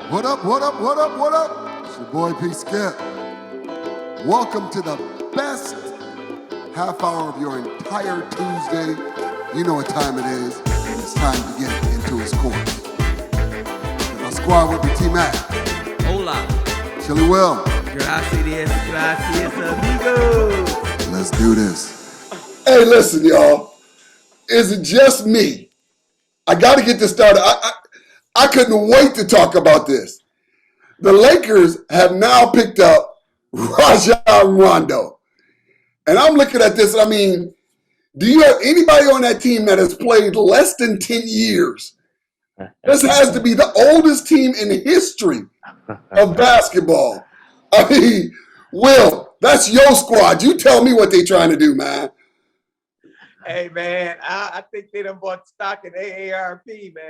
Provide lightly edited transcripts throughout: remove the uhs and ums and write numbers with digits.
What up, what up, what up, what up? It's your boy P. Skip. Welcome to the best half hour of your entire Tuesday. You know what time it is. It's time to get into his court. My squad with the T-Mac. Hola. Chili Will. Gracias, amigo. Let's do this. Hey, listen, y'all. Is it just me? I got to get this started. I couldn't wait to talk about this. The Lakers have now picked up Rajon Rondo. And I'm looking at this, and I mean, do you have anybody on that team that has played less than 10 years? This has to be the oldest team in the history of basketball. I mean, Will, that's your squad. You tell me what they trying to do, man. Hey, man, I think they done bought stock in AARP, man.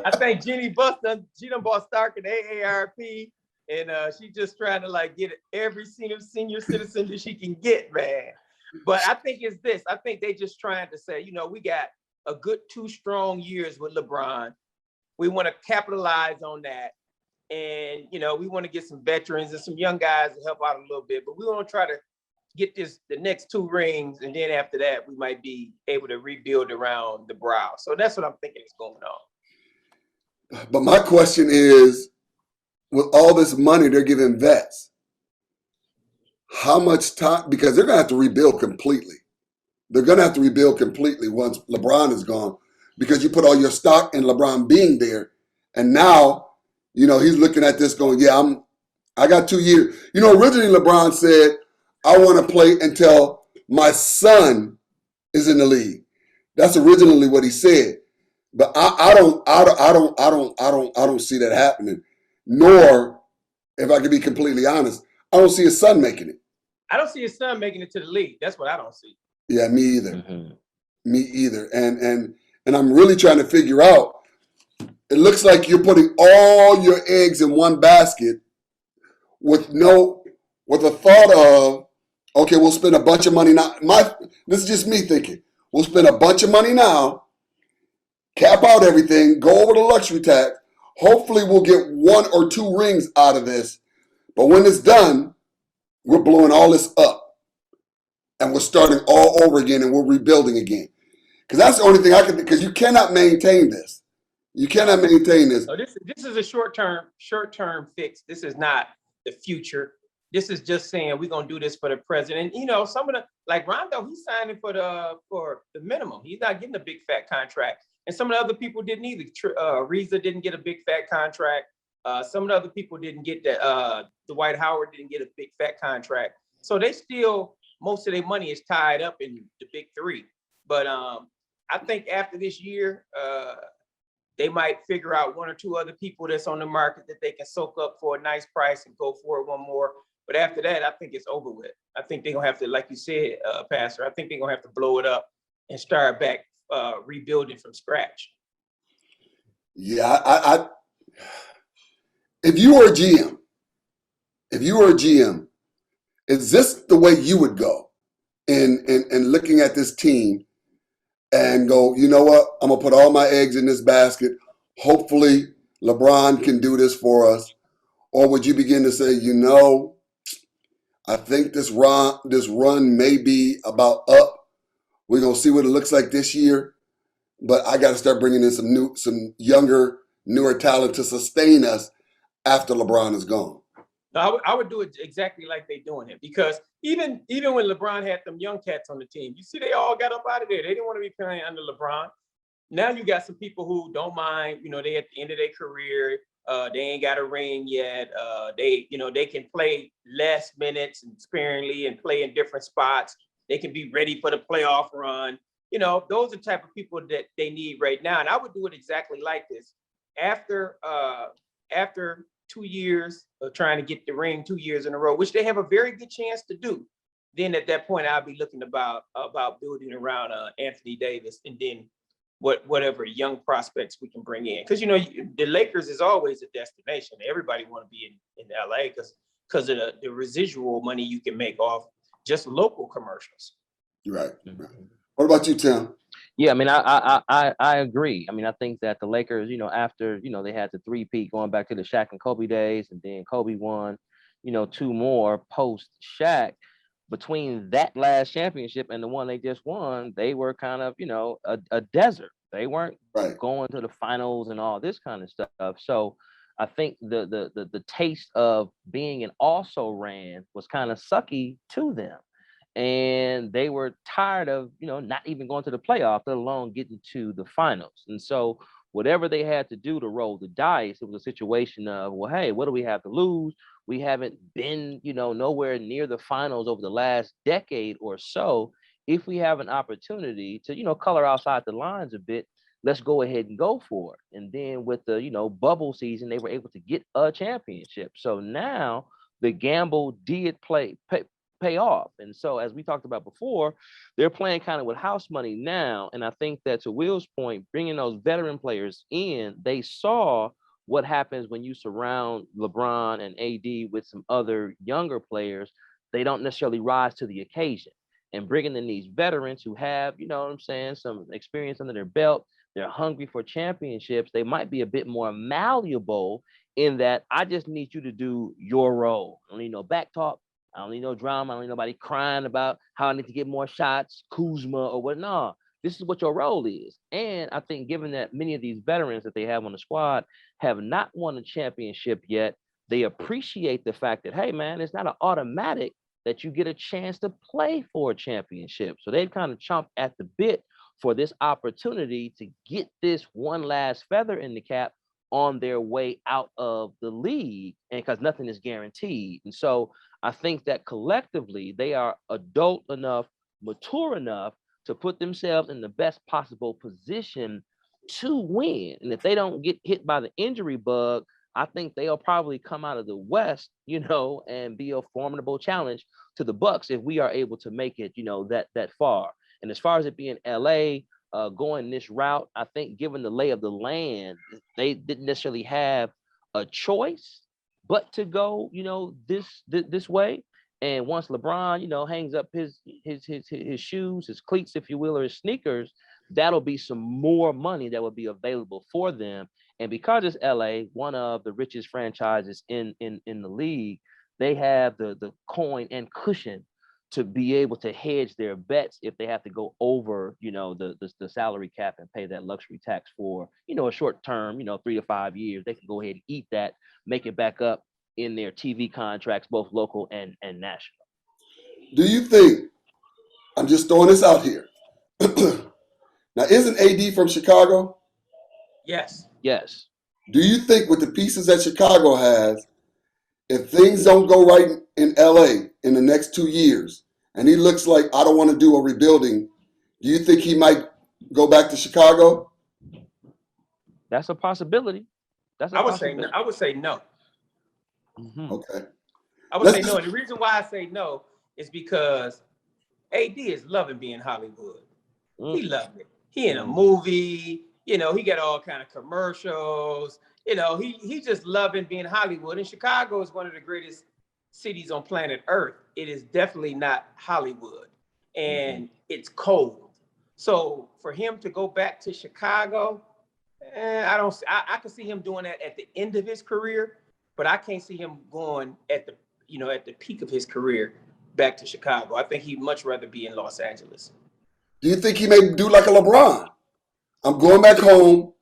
I think Jenny Buss done bought stock in AARP, and she's just trying to, like, get every senior citizen that she can get, man. But I think it's this. I think they just trying to say, you know, we got a good 2 strong years with LeBron. We want to capitalize on that. And, you know, we want to get some veterans and some young guys to help out a little bit. But we want to try to get the next 2 rings. And then after that, we might be able to rebuild around the brow. So that's what I'm thinking is going on. But my question is, with all this money they're giving vets, how much time, because they're going to have to rebuild completely. They're going to have to rebuild completely once LeBron is gone, because you put all your stock in LeBron being there. And now, you know, he's looking at this going, yeah, I got 2 years. You know, originally LeBron said, I want to play until my son is in the league. That's originally what he said. But I don't see that happening. Nor, if I can be completely honest, I don't see his son making it. I don't see his son making it to the league. That's what I don't see. Yeah, me either. Mm-hmm. Me either. And I'm really trying to figure out. It looks like you're putting all your eggs in one basket with a thought of, okay, we'll spend a bunch of money now. This is just me thinking. We'll spend a bunch of money now, cap out everything, go over the luxury tax. Hopefully we'll get 1 or 2 rings out of this. But when it's done, we're blowing all this up. And we're starting all over again, and we're rebuilding again. Because that's the only thing I can think, because you cannot maintain this. You cannot maintain this. So this is a short-term fix. This is not the future. This is just saying we're gonna do this for the president. You know, some of the, like Rondo, he's signing for the minimum. He's not getting a big fat contract, and some of the other people didn't either. Reza didn't get a big fat contract. Some of the other people didn't get that. Dwight Howard didn't get a big fat contract. So they still, most of their money is tied up in the big 3. But I think after this year, they might figure out 1 or 2 other people that's on the market that they can soak up for a nice price and go for it 1 more. But after that, I think it's over with. I think they're going to have to, like you said, Pastor, I think they're going to have to blow it up and start back rebuilding from scratch. Yeah, if you were a GM, is this the way you would go in looking at this team and go, you know what, I'm going to put all my eggs in this basket. Hopefully LeBron can do this for us. Or would you begin to say, you know, I think this run may be about up. We're going to see what it looks like this year. But I got to start bringing in some younger, newer talent to sustain us after LeBron is gone. No, I would do it exactly like they're doing it, because even when LeBron had them young cats on the team, you see they all got up out of there. They didn't want to be playing under LeBron. Now you got some people who don't mind, you know, they at the end of their career, they ain't got a ring yet. They can play less minutes and sparingly and play in different spots. They can be ready for the playoff run. You know, those are the type of people that they need right now. And I would do it exactly like this. After 2 years of trying to get the ring 2 years in a row, which they have a very good chance to do, then at that point, I'll be looking about building around Anthony Davis, and then whatever young prospects we can bring in. Because, you know, the Lakers is always a destination. Everybody want to be in LA because of the residual money you can make off just local commercials. Right. What about you, Tim? Yeah, I mean, I agree. I mean, I think that the Lakers, after they had the three-peat going back to the Shaq and Kobe days, and then Kobe won, two more post Shaq. Between that last championship and the one they just won, they were kind of a desert. They weren't Right. going to the finals and all this kind of stuff. So I think the taste of being an also ran was kind of sucky to them, and they were tired of not even going to the playoffs, let alone getting to the finals. And so whatever they had to do to roll the dice, it was a situation of, well, hey, what do we have to lose? We haven't been nowhere near the finals over the last decade or so. If we have an opportunity to color outside the lines a bit, let's go ahead and go for it. And then with the bubble season, they were able to get a championship. So now the gamble did pay off. And so, as we talked about before, they're playing kind of with house money now. And I think that, to Will's point, bringing those veteran players in, they saw what happens when you surround LeBron and AD with some other younger players. They don't necessarily rise to the occasion. And bringing in these veterans who have, some experience under their belt, they're hungry for championships. They might be a bit more malleable in that I just need you to do your role. I don't need no back talk. I don't need no drama. I don't need nobody crying about how I need to get more shots, Kuzma or what. No, this is what your role is. And I think given that many of these veterans that they have on the squad have not won a championship yet, they appreciate the fact that, hey, man, it's not an automatic that you get a chance to play for a championship. So they've kind of chomped at the bit for this opportunity to get this one last feather in the cap on their way out of the league, and because nothing is guaranteed. And so I think that collectively they are adult enough, mature enough to put themselves in the best possible position to win. And if they don't get hit by the injury bug, I think they'll probably come out of the West, and be a formidable challenge to the Bucks if we are able to make it, that far. And as far as it being LA, going this route, I think given the lay of the land, they didn't necessarily have a choice but to go, this way. And once LeBron, hangs up his shoes, his cleats, if you will, or his sneakers, that'll be some more money that will be available for them. And because it's LA, one of the richest franchises in the league, they have the coin and cushion to be able to hedge their bets if they have to go over, the salary cap and pay that luxury tax for, a short term, 3 to 5 years. They can go ahead and eat that, make it back up in their TV contracts, both local and national. Do you think, I'm just throwing this out here, now isn't AD from Chicago? Yes. Yes. Do you think with the pieces that Chicago has, if things don't go right in LA in the next 2 years, and he looks like I don't want to do a rebuilding, do you think he might go back to Chicago? That's a possibility. I would say no. Mm-hmm. Okay. I would say no. And the reason why I say no is because AD is loving being Hollywood. He loved it. He in a movie, he got all kind of commercials. He just loving being Hollywood. And Chicago is one of the greatest cities on planet Earth. It is definitely not Hollywood. And it's cold. So for him to go back to Chicago, I can see him doing that at the end of his career, but I can't see him going at the peak of his career back to Chicago. I think he'd much rather be in Los Angeles. Do you think he may do like a LeBron? I'm going back home,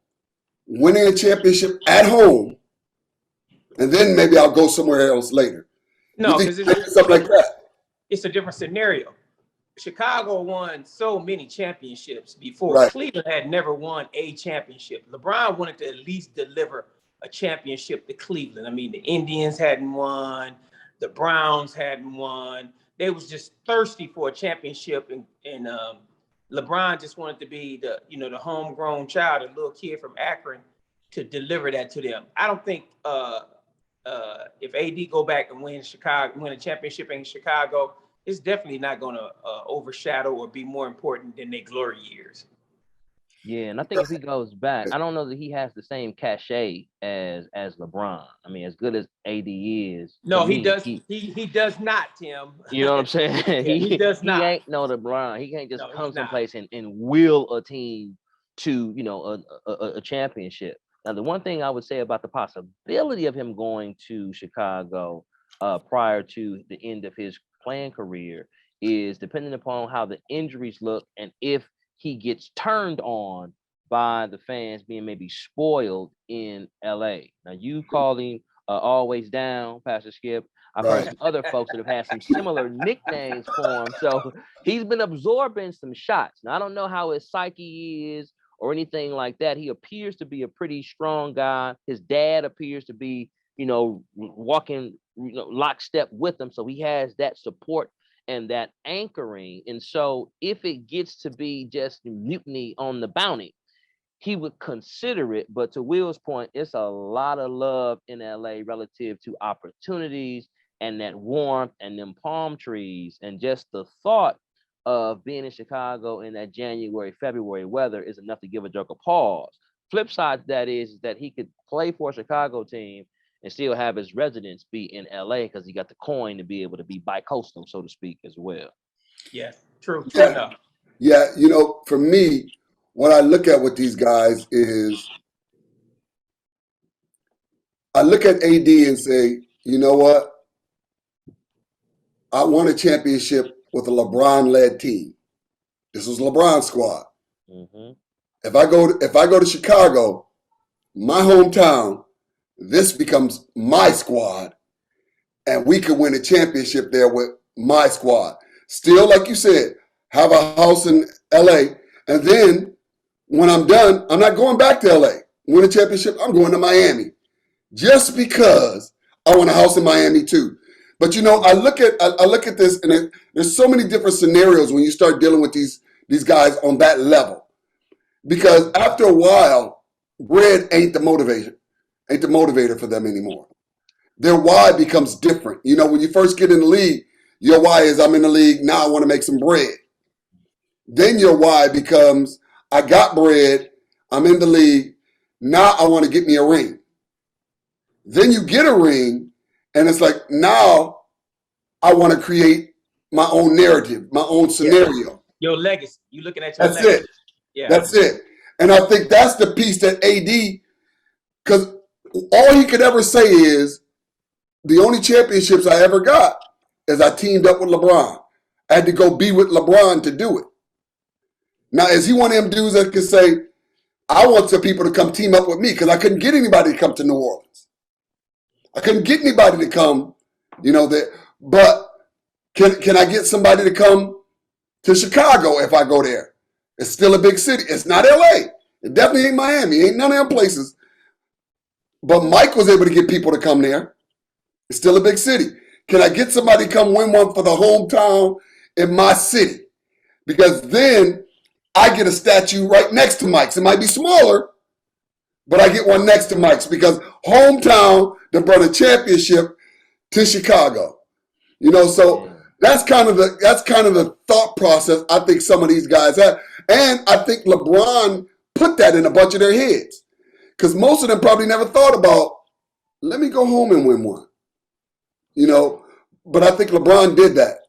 winning a championship at home, and then maybe I'll go somewhere else later. No, because it's something like that. It's a different scenario. Chicago won so many championships before. Right. Cleveland had never won a championship. LeBron wanted to at least deliver a championship to Cleveland. I mean, the Indians hadn't won. The Browns hadn't won. They was just thirsty for a championship, and LeBron just wanted to be the homegrown child, a little kid from Akron, to deliver that to them. I don't think if AD go back and win a championship in Chicago, it's definitely not going to overshadow or be more important than their glory years. Yeah, and I think if he goes back, I don't know that he has the same cachet as LeBron. I mean, as good as AD is, to No, he me, does. He does not, Tim. you know what I'm saying? Yeah, he does He not. ain't no LeBron. He can't just No, come he's not. someplace and will a team to, a championship. Now, the one thing I would say about the possibility of him going to Chicago prior to the end of his playing career is depending upon how the injuries look and if he gets turned on by the fans being maybe spoiled in LA. Now, you call him always down, Pastor Skip. I've heard Right. some other folks that have had some similar nicknames for him. So he's been absorbing some shots. Now, I don't know how his psyche is or anything like that. He appears to be a pretty strong guy. His dad appears to be, walking lockstep with him. So he has that support and that anchoring. And so if it gets to be just mutiny on the bounty, he would consider it. But to Will's point, it's a lot of love in LA relative to opportunities and that warmth and them palm trees. And just the thought of being in Chicago in that January, February weather is enough to give a joke a pause. Flip side to that is that he could play for a Chicago team and still have his residence be in LA because he got the coin to be able to be bi-coastal, so to speak, as well. Yes, true Yeah, enough. yeah. For me, what I look at with these guys is I look at AD and say, you know what? I won a championship with a LeBron-led team. This was LeBron's squad. Mm-hmm. If I go to Chicago, my hometown, this becomes my squad, and we could win a championship there with my squad. Still, like you said, have a house in LA, and then when I'm done, I'm not going back to LA. Win a championship, I'm going to Miami, just because I want a house in Miami too. But I look at this, and there's so many different scenarios when you start dealing with these guys on that level. Because after a while, bread ain't the motivator for them anymore. Their why becomes different. When you first get in the league, your why is I'm in the league, now I want to make some bread. Then your why becomes I got bread, I'm in the league, now I want to get me a ring. Then you get a ring, and it's like now I want to create my own narrative, my own scenario. Your legacy. You looking at your That's legacy. it. Yeah. That's it. And I think that's the piece that AD, because all he could ever say is the only championships I ever got is I teamed up with LeBron. I had to go be with LeBron to do it. Now, is he one of them dudes that could say, I want some people to come team up with me because I couldn't get anybody to come to New Orleans. I couldn't get anybody to come, there. But can I get somebody to come to Chicago if I go there? It's still a big city. It's not LA. It definitely ain't Miami. Ain't none of them places. But Mike was able to get people to come there. It's still a big city. Can I get somebody to come win one for the hometown in my city? Because then I get a statue right next to Mike's. It might be smaller, but I get one next to Mike's because hometown that brought a championship to Chicago. So that's kind of the thought process I think some of these guys have. And I think LeBron put that in a bunch of their heads. Because most of them probably never thought about, let me go home and win one. But I think LeBron did that.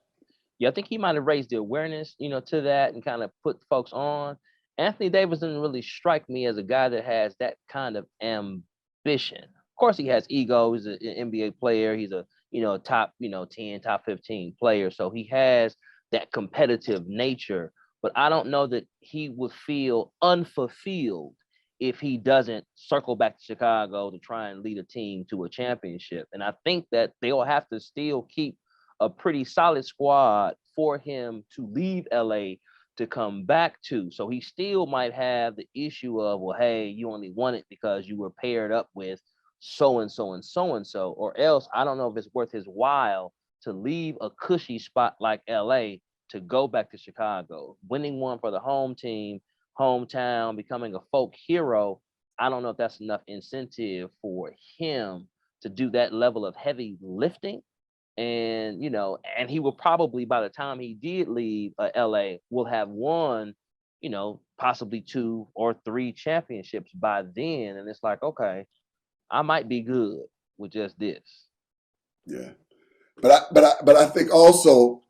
Yeah, I think he might have raised the awareness, to that and kind of put folks on. Anthony Davis doesn't really strike me as a guy that has that kind of ambition. Of course, he has ego. He's an NBA player. He's a, top, 10, top 15 player. So he has that competitive nature. But I don't know that he would feel unfulfilled if he doesn't circle back to Chicago to try and lead a team to a championship. And I think that they'll have to still keep a pretty solid squad for him to leave LA to come back to. So he still might have the issue of, well, hey, you only won it because you were paired up with so-and-so and so-and-so, or else I don't know if it's worth his while to leave a cushy spot like LA to go back to Chicago. Winning one for the home team, hometown, becoming a folk hero, I don't know if that's enough incentive for him to do that level of heavy lifting. And and he will probably, by the time he did leave LA, will have won possibly 2 or 3 championships by then. And it's like, okay, I might be good with just this. Yeah. But I think also,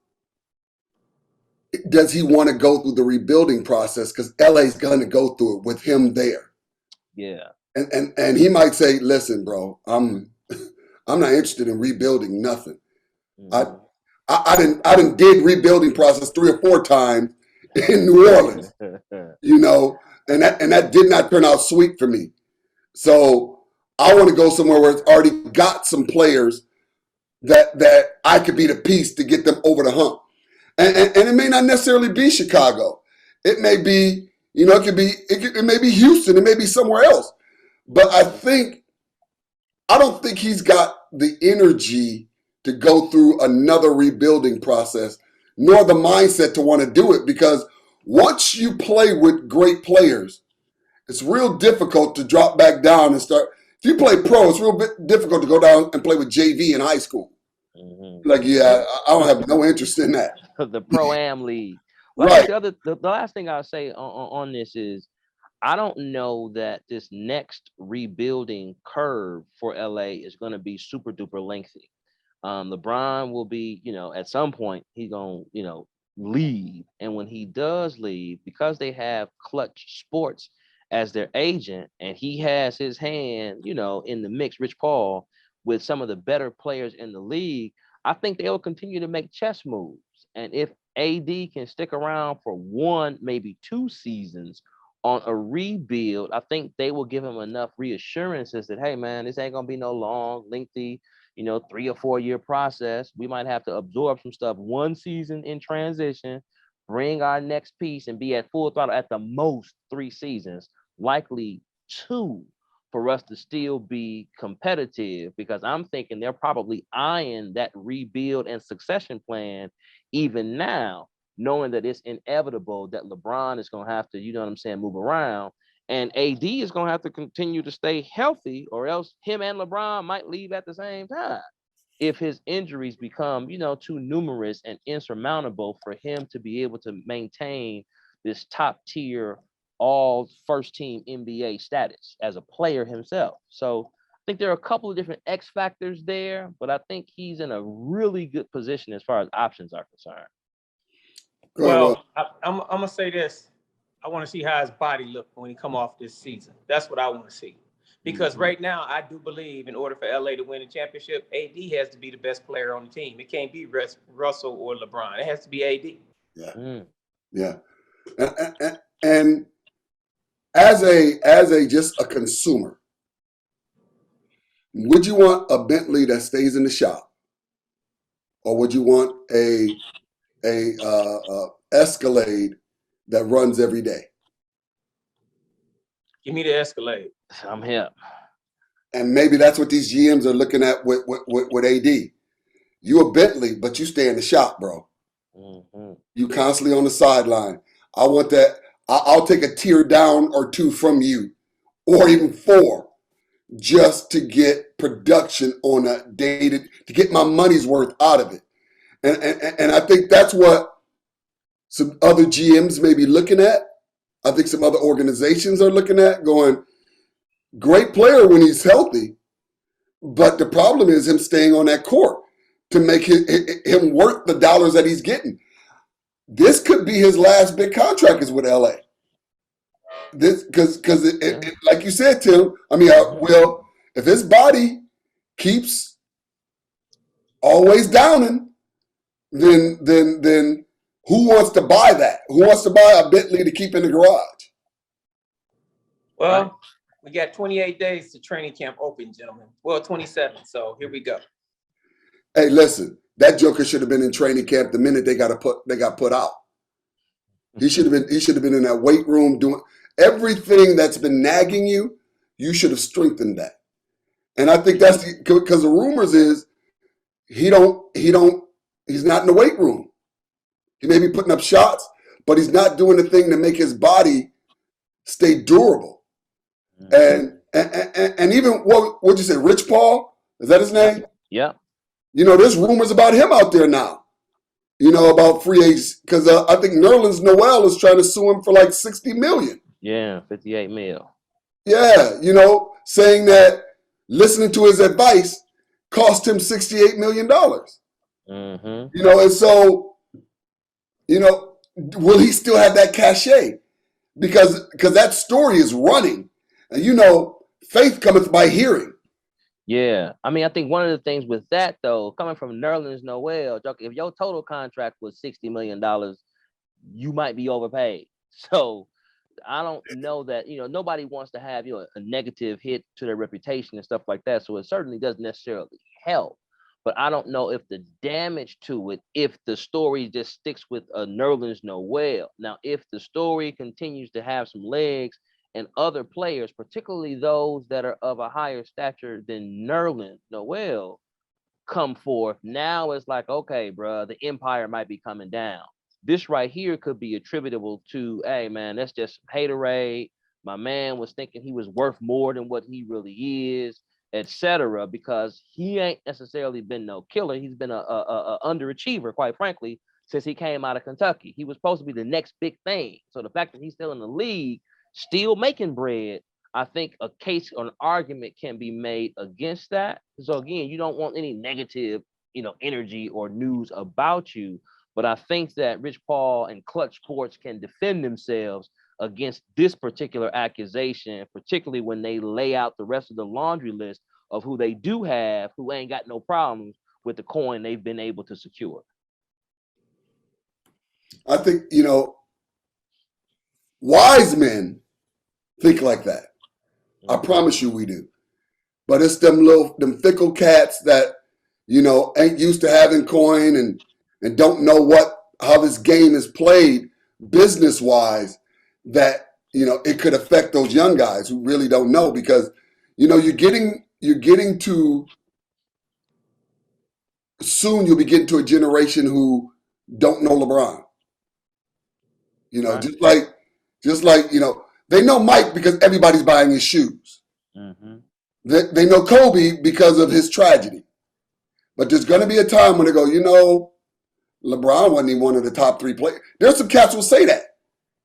does he want to go through the rebuilding process? Because LA's going to go through it with him there. Yeah. And he might say, listen, bro, I'm not interested in rebuilding nothing. Mhm. I didn't did rebuilding process 3 or 4 times in New Orleans, and that did not turn out sweet for me. So I want to go somewhere where it's already got some players that I could be the piece to get them over the hump. And it may not necessarily be Chicago. It may be, it may be Houston. It may be somewhere else. But I don't think he's got the energy to go through another rebuilding process, nor the mindset to want to do it, because once you play with great players, it's real difficult to drop back down and start. If you play pro, it's real bit difficult to go down and play with JV in high school. Mhm. Like, yeah, I don't have no interest in that. The Pro-Am League. Well, I Right. guess the last thing I'll say on this is, I don't know that this next rebuilding curve for LA is going to be super duper lengthy. LeBron will be, at some point he's going to, leave. And when he does leave, because they have Clutch Sports as their agent, and he has his hand, in the mix, Rich Paul, with some of the better players in the league, I think they'll continue to make chess moves. And if AD can stick around for 1, maybe 2 seasons on a rebuild, I think they will give him enough reassurances that, hey, man, this ain't going to be no long, lengthy, 3 or 4 year process. We might have to absorb some stuff 1 season in transition, bring our next piece, and be at full throttle at the most 3 seasons, likely 2, for us to still be competitive, because I'm thinking they're probably eyeing that rebuild and succession plan even now, knowing that it's inevitable that LeBron is going to have to, move around. And AD is going to have to continue to stay healthy, or else him and LeBron might leave at the same time if his injuries become, too numerous and insurmountable for him to be able to maintain this top tier, all first team NBA status as a player himself. So I think there are a couple of different X factors there, but I think he's in a really good position as far as options are concerned. Go ahead, Will. Well, I'm gonna say this. I want to see how his body look when he come off this season. That's what I want to see. Because right now, I do believe in order for LA to win a championship, AD has to be the best player on the team. It can't be Russell or LeBron. It has to be AD. Yeah. Yeah. And as a just a consumer, would you want a Bentley that stays in the shop, or would you want a Escalade that runs every day? Give me the Escalade. I'm here. And maybe that's what these GMs are looking at with AD. You a Bentley, but you stay in the shop, bro. Mm-hmm. You constantly on the sideline. I want that. I'll take a tier down or 2 from you, or even 4, just to get production on a dated, to get my money's worth out of it. And I think that's what some other GMs may be looking at. I think some other organizations are looking at, going, great player when he's healthy, but the problem is him staying on that court to make him worth the dollars that he's getting. This could be his last big contract is with LA. This because like you said, Tim. I mean, Will, if his body keeps always downing, then who wants to buy that? Who wants to buy a Bentley to keep in the garage? Well, Right. we got 28 days to training camp open, gentlemen. Well, 27. So here we go. Hey, listen, that Joker should have been in training camp the minute they got put out. He should have been in that weight room doing everything that's been nagging you. You should have strengthened that. And I think that's because the rumors is he's not in the weight room. He may be putting up shots, but he's not doing the thing to make his body stay durable. And even what'd you say, Rich Paul? Is that his name? Yeah. There's rumors about him out there now. about free agents because I think Nerlens Noel is trying to sue him for like $60 million. Yeah, 58 mil. Yeah, saying that listening to his advice cost him $68 million. Mm-hmm. And so, will he still have that cachet? Because that story is running. And faith cometh by hearing. Yeah, I mean, I think one of the things with that though, coming from Nerlens Noel, if your total contract was $60 million, you might be overpaid. So I don't know that, nobody wants to have, a negative hit to their reputation and stuff like that. So it certainly doesn't necessarily help. But I don't know if the damage to it, if the story just sticks with a Nerlens Noel. Now, if the story continues to have some legs and other players, particularly those that are of a higher stature than Nerlens Noel, come forth, now it's like, okay, bro, the empire might be coming down. This right here could be attributable to, hey, man, that's just haterade. My man was thinking he was worth more than what he really is, etc. Because he ain't necessarily been no killer. He's been a underachiever, quite frankly, since he came out of Kentucky. He was supposed to be the next big thing. So the fact that he's still in the league, still making bread, I think a case or an argument can be made against that. So again, you don't want any negative, energy or news about you. But I think that Rich Paul and Clutch Sports can defend themselves against this particular accusation, particularly when they lay out the rest of the laundry list of who they do have, who ain't got no problems with the coin they've been able to secure. I think, wise men think like that. I promise you we do. But it's them fickle cats that, ain't used to having coin and don't know how this game is played business wise, that, it could affect those young guys who really don't know because, you're getting to soon you'll be getting to a generation who don't know LeBron. Right. just like, they know Mike because everybody's buying his shoes. Mm-hmm. They know Kobe because of his tragedy. But there's going to be a time when they go, LeBron wasn't even one of the top 3 players. There's some cats who will say that.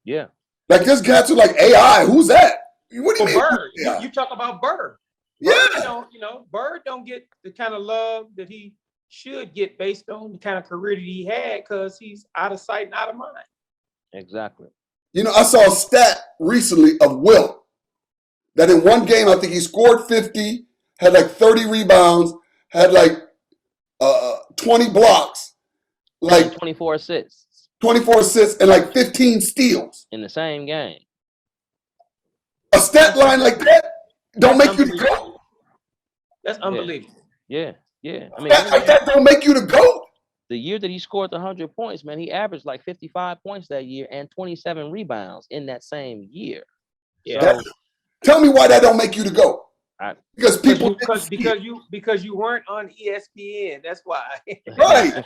Yeah. Like there's cats who are like, AI, who's that? What do you mean? Bird. You talk about Bird. Bird Bird don't get the kind of love that he should get based on the kind of career that he had because he's out of sight and out of mind. Exactly. I saw a stat recently of Wilt that in one game, I think he scored 50, had like 30 rebounds, had like 20 blocks, like 24 assists. 24 assists, and like 15 steals. In the same game. A stat line like that don't make you the GOAT. That's unbelievable. Yeah. I mean, that don't make you the GOAT. The year that he scored the 100 points, man, he averaged like 55 points that year and 27 rebounds in that same year. Yeah. So, tell me why that don't make you the GOAT. Because you weren't on ESPN. That's why. Right.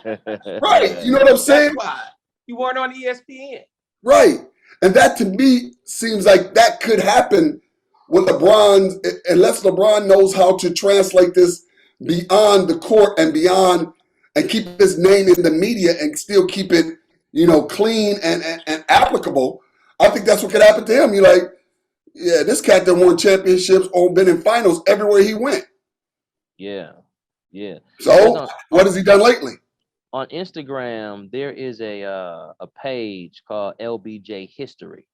You know what I'm saying? That's why you weren't on ESPN. Right. And that to me seems like that could happen with LeBron, unless LeBron knows how to translate this beyond the court and beyond, and keep his name in the media and still keep it, clean and applicable. I think that's what could happen to him. You're like, yeah, this cat that won championships or been in finals everywhere he went. Yeah. So what has he done lately? On Instagram, there is a page called LBJ History,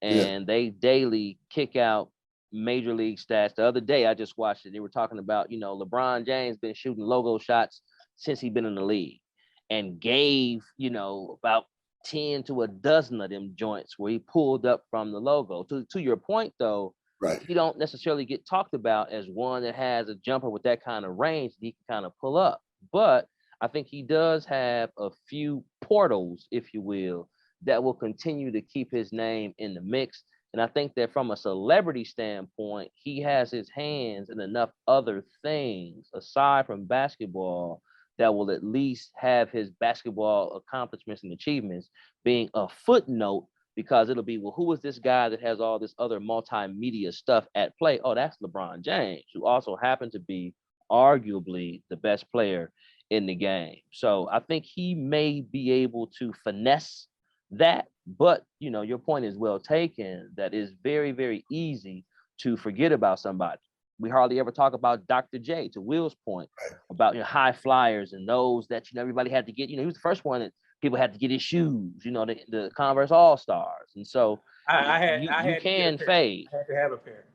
and they daily kick out major league stats. The other day, I just watched it. They were talking about, LeBron James been shooting logo shots since he's been in the league, and gave, about 10 to a dozen of them joints where he pulled up from the logo. To your point, though, right, he don't necessarily get talked about as one that has a jumper with that kind of range that he can kind of pull up. But I think he does have a few portals, if you will, that will continue to keep his name in the mix. And I think that from a celebrity standpoint, he has his hands in enough other things aside from basketball that will at least have his basketball accomplishments and achievements being a footnote, because it'll be, well, who is this guy that has all this other multimedia stuff at play? Oh, that's LeBron James, who also happened to be arguably the best player in the game. So I think he may be able to finesse that. But, you know, your point is well taken. That is very, very easy to forget about somebody. We hardly ever talk about Dr. J, to Will's point, about, you know, high flyers and those that, you know, everybody had to get. You know, he was the first one that people had to get his shoes, you know, the Converse All-Stars. And so you can fade. I had to have a pair.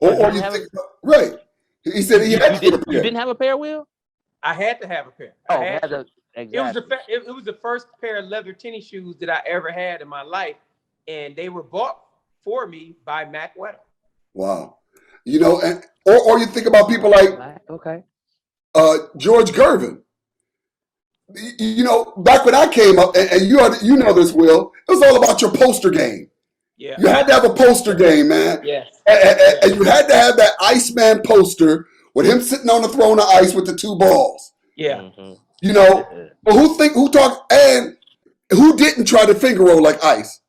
Or you think, right. He said he had to get a pair. You didn't have a pair, Will? I had to have a pair. Exactly. It was the first pair of leather tennis shoes that I ever had in my life, and they were bought for me by Mac Weddle. Wow. You know, and or you think about people like George Gervin. You know, back when I came up, and you know this, Will, it was all about your poster game. Yeah. You had to have a poster game, man. Yes. And you had to have that Iceman poster with him sitting on the throne of ice with the two balls. Yeah. Mm-hmm. You know, but who talked, and who didn't try to finger roll like Ice?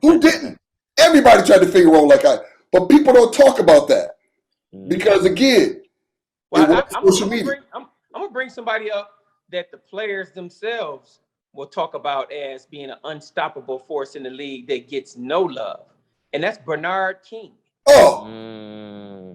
Who didn't? Everybody tried to finger roll like Ice. But people don't talk about that. Because again, I'm social media. I'm gonna bring somebody up that the players themselves will talk about as being an unstoppable force in the league that gets no love. And that's Bernard King. Oh,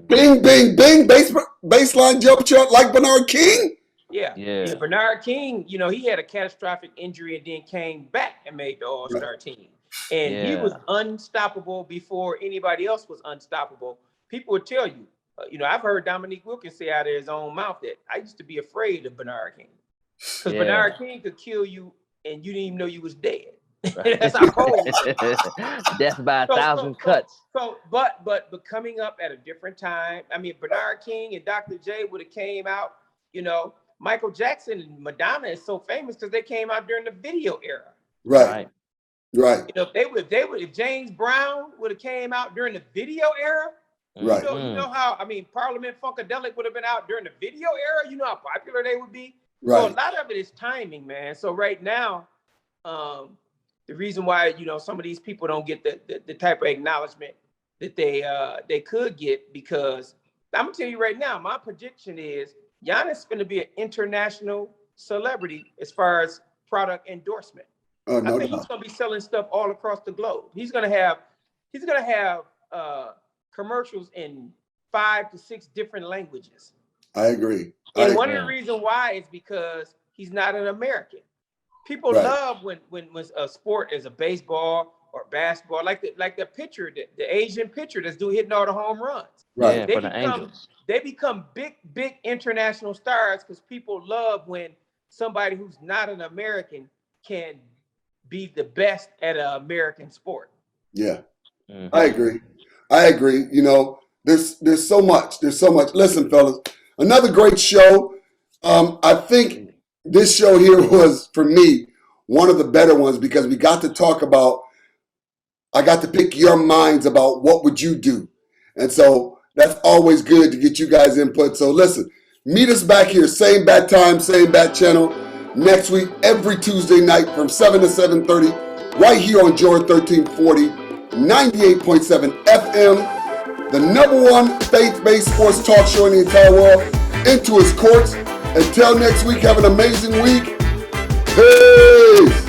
bing, bing, bing, baseline jump shot like Bernard King? Yeah. Bernard King, you know, he had a catastrophic injury and then came back and made the All-Star team. And he was unstoppable before anybody else was unstoppable. People would tell you, you know, I've heard Dominique Wilkins say out of his own mouth that I used to be afraid of Bernard King. Because Bernard King could kill you and you didn't even know you was dead. That's how cold. Death by 1,000 cuts. But coming up at a different time. I mean, Bernard King and Dr. J would have came out, you know. Michael Jackson and Madonna is so famous because they came out during the video era. Right. You know, if James Brown would have came out during the video era, right. You know how, I mean, Parliament Funkadelic would have been out during the video era. You know how popular they would be. Right. So a lot of it is timing, man. So right now, the reason why, you know, some of these people don't get the type of acknowledgement that they could get, because I'm gonna tell you right now, my prediction is Giannis is going to be an international celebrity as far as product endorsement. Oh, no I think he's going to be selling stuff all across the globe. He's going to have commercials in 5 to 6 different languages. I agree. And one of the reasons why is because he's not an American. People love when a sport is a baseball or basketball, like the pitcher, the Asian pitcher that's hitting all the home runs. Right. They become big international stars because people love when somebody who's not an American can be the best at an American sport. Yeah, I agree. You know, there's so much. Listen, fellas, another great show. I think this show here was, for me, one of the better ones because we got to talk about, I got to pick your minds about what would you do. And so that's always good to get you guys input. So listen, meet us back here, same bat time, same bat channel, next week, every Tuesday night from 7 to 7:30, right here on Jordan 1340, 98.7 FM, the #1 faith-based sports talk show in the entire world, Into His Courts. Until next week, have an amazing week. Peace.